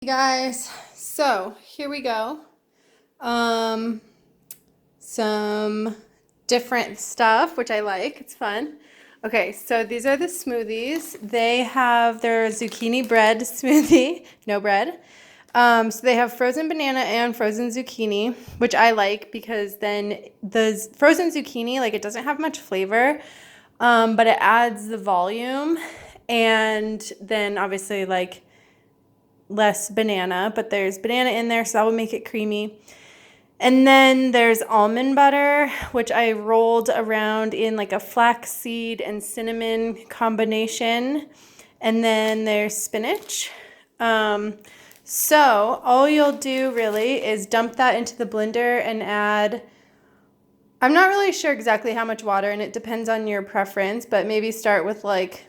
Hey guys, so here we go. Some different stuff, which I like. It's fun. Okay, so these are the smoothies. They have their zucchini bread smoothie, no bread. So they have frozen banana and frozen zucchini, which I like because then the frozen zucchini, like it doesn't have much flavor, but it adds the volume, and then obviously like less banana, but there's banana in there, so that will make it creamy. And then there's almond butter, which I rolled around in like a flaxseed and cinnamon combination. And then there's spinach. So all you'll do really is dump that into the blender and add, I'm not really sure exactly how much water, and it depends on your preference, but maybe start with like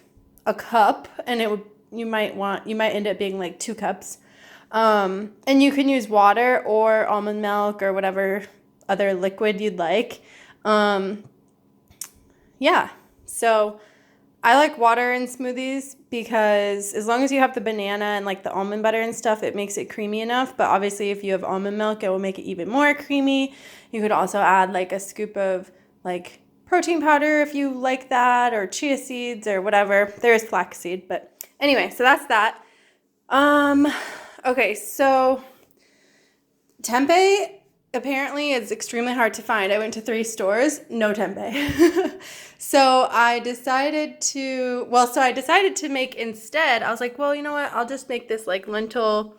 a cup, and you might end up being like 2 cups. And you can use water or almond milk or whatever other liquid you'd like. Yeah, so I like water in smoothies because as long as you have the banana and like the almond butter and stuff, it makes it creamy enough. But obviously if you have almond milk, it will make it even more creamy. You could also add like a scoop of like protein powder if you like that, or chia seeds or whatever. There is flaxseed, but anyway, so that's that. Okay, so tempeh apparently is extremely hard to find. I went to 3 stores, no tempeh. So I decided to make instead, I was like, well, you know what? I'll just make this like lentil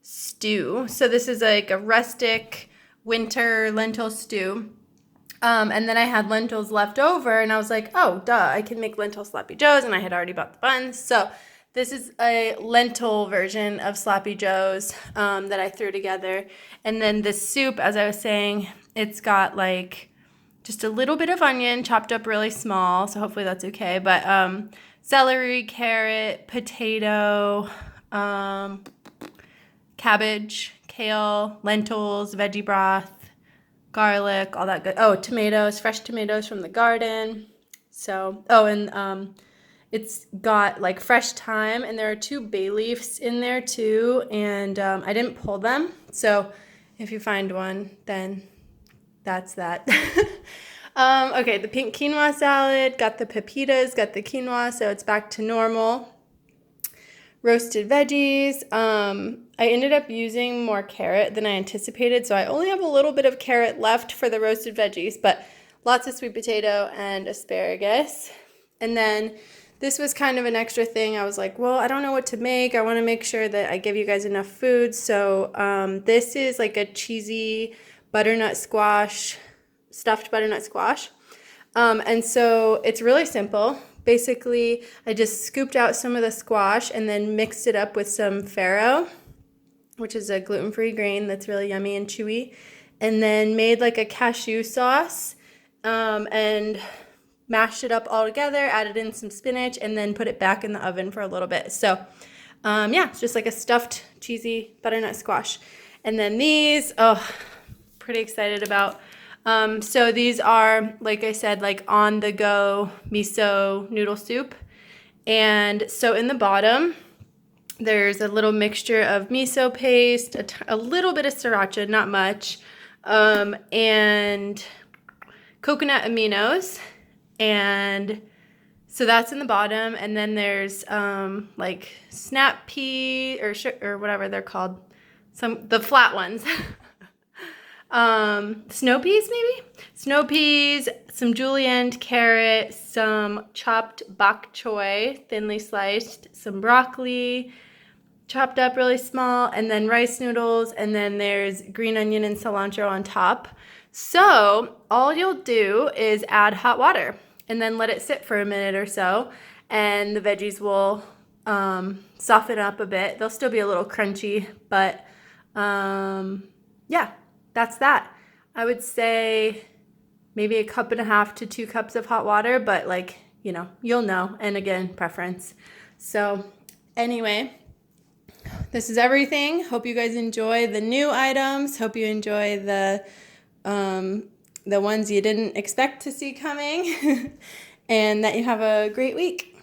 stew. So this is like a rustic winter lentil stew. And then I had lentils left over, and I was like, oh, duh, I can make lentil sloppy joes, and I had already bought the buns. So this is a lentil version of sloppy joes that I threw together. And then this soup, as I was saying, it's got like just a little bit of onion chopped up really small, so hopefully that's okay. But celery, carrot, potato, cabbage, kale, lentils, veggie broth, garlic, all that good. Oh, tomatoes, fresh tomatoes from the garden. So, and it's got like fresh thyme, and there are 2 bay leaves in there too, and I didn't pull them. So if you find one, then that's that. Okay, the pink quinoa salad, got the pepitas, got the quinoa, so it's back to normal. Roasted veggies. I ended up using more carrot than I anticipated, so I only have a little bit of carrot left for the roasted veggies, but lots of sweet potato and asparagus. And then this was kind of an extra thing. I was like, well, I don't know what to make. I want to make sure that I give you guys enough food. So this is like a cheesy butternut squash, stuffed butternut squash. And so it's really simple. Basically, I just scooped out some of the squash and then mixed it up with some farro, which is a gluten-free grain that's really yummy and chewy, and then made like a cashew sauce, and mashed it up all together, added in some spinach, and then put it back in the oven for a little bit. So yeah, it's just like a stuffed cheesy butternut squash. And then these, oh, pretty excited about. So these are, like I said, like on the go miso noodle soup. And so in the bottom, there's a little mixture of miso paste, a little bit of sriracha, not much, and coconut aminos. And so that's in the bottom. And then there's like snap pea or whatever they're called, the flat ones. Snow peas, maybe? Snow peas, some julienne, carrot, some chopped bok choy, thinly sliced, some broccoli, chopped up really small, and then rice noodles, and then there's green onion and cilantro on top. So all you'll do is add hot water and then let it sit for a minute or so, and the veggies will soften up a bit. They'll still be a little crunchy, but yeah. That's that. I would say maybe 1.5 to 2 cups of hot water, but like, you know, you'll know. And again, preference. So anyway, this is everything. Hope you guys enjoy the new items. Hope you enjoy the ones you didn't expect to see coming. And that you have a great week.